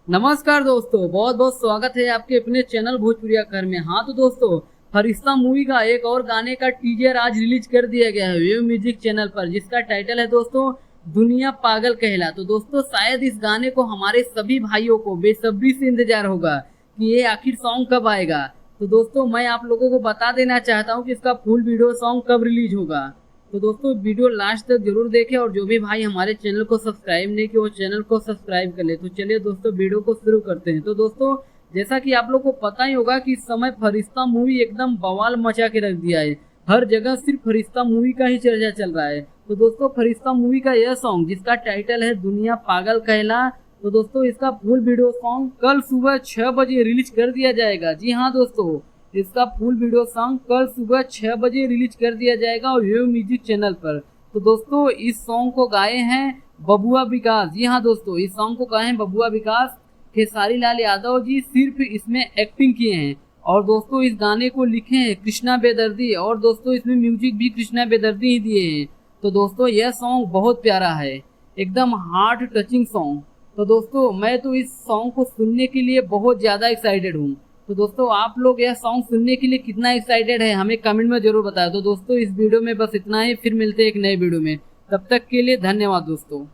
नमस्कार दोस्तों, बहुत बहुत स्वागत है आपके अपने चैनल भोजपुरिया घर में। हाँ तो दोस्तों, फरिश्ता मूवी का एक और गाने का टीजर आज रिलीज कर दिया गया है वेव म्यूजिक चैनल पर, जिसका टाइटल है दोस्तों दुनिया पागल कहला। तो दोस्तों शायद इस गाने को हमारे सभी भाइयों को बेसब्री से इंतजार होगा कि ये आखिर सॉन्ग कब आएगा। तो दोस्तों मैं आप लोगों को बता देना चाहता हूँ कि इसका फुल वीडियो सॉन्ग कब रिलीज होगा। तो दोस्तों वीडियो लास्ट तक जरूर देखें, और जो भी भाई हमारे चैनल को सब्सक्राइब नहीं किया वो चैनल को सब्सक्राइब कर ले। तो चलिए दोस्तों वीडियो को शुरू करते हैं। तो दोस्तों जैसा कि आप लोग को पता ही होगा कि इस समय फरिश्ता मूवी एकदम बवाल मचा के रख दिया है। हर जगह सिर्फ फरिश्ता मूवी का ही चर्चा चल रहा है। तो दोस्तों फरिश्ता मूवी का यह सॉन्ग जिसका टाइटल है दुनिया पागल कहला, तो दोस्तों इसका फुल वीडियो सॉन्ग कल सुबह 6 बजे रिलीज कर दिया जाएगा। जी हाँ दोस्तों, इसका फुल वीडियो सॉन्ग कल सुबह 6 बजे रिलीज कर दिया जाएगा वेव म्यूजिक चैनल पर। तो दोस्तों इस सॉन्ग को गाए हैं बबुआ विकास। जी हाँ दोस्तों, इस सॉन्ग को गाए हैं बबुआ विकास। खेसारी लाल यादव जी सिर्फ इसमें एक्टिंग किए हैं, और दोस्तों इस गाने को लिखे हैं कृष्णा बेदर्दी, और दोस्तों इसमें म्यूजिक भी कृष्णा बेदर्दी ही दिए हैं। तो दोस्तों यह सॉन्ग बहुत प्यारा है, एकदम हार्ट टचिंग सॉन्ग। तो दोस्तों मैं तो इस सॉन्ग को सुनने के लिए बहुत ज़्यादा एक्साइटेड हूँ। तो दोस्तों आप लोग यह सॉन्ग सुनने के लिए कितना एक्साइटेड है हमें कमेंट में जरूर बताएं। तो दोस्तों इस वीडियो में बस इतना ही, फिर मिलते हैं एक नए वीडियो में। तब तक के लिए धन्यवाद दोस्तों।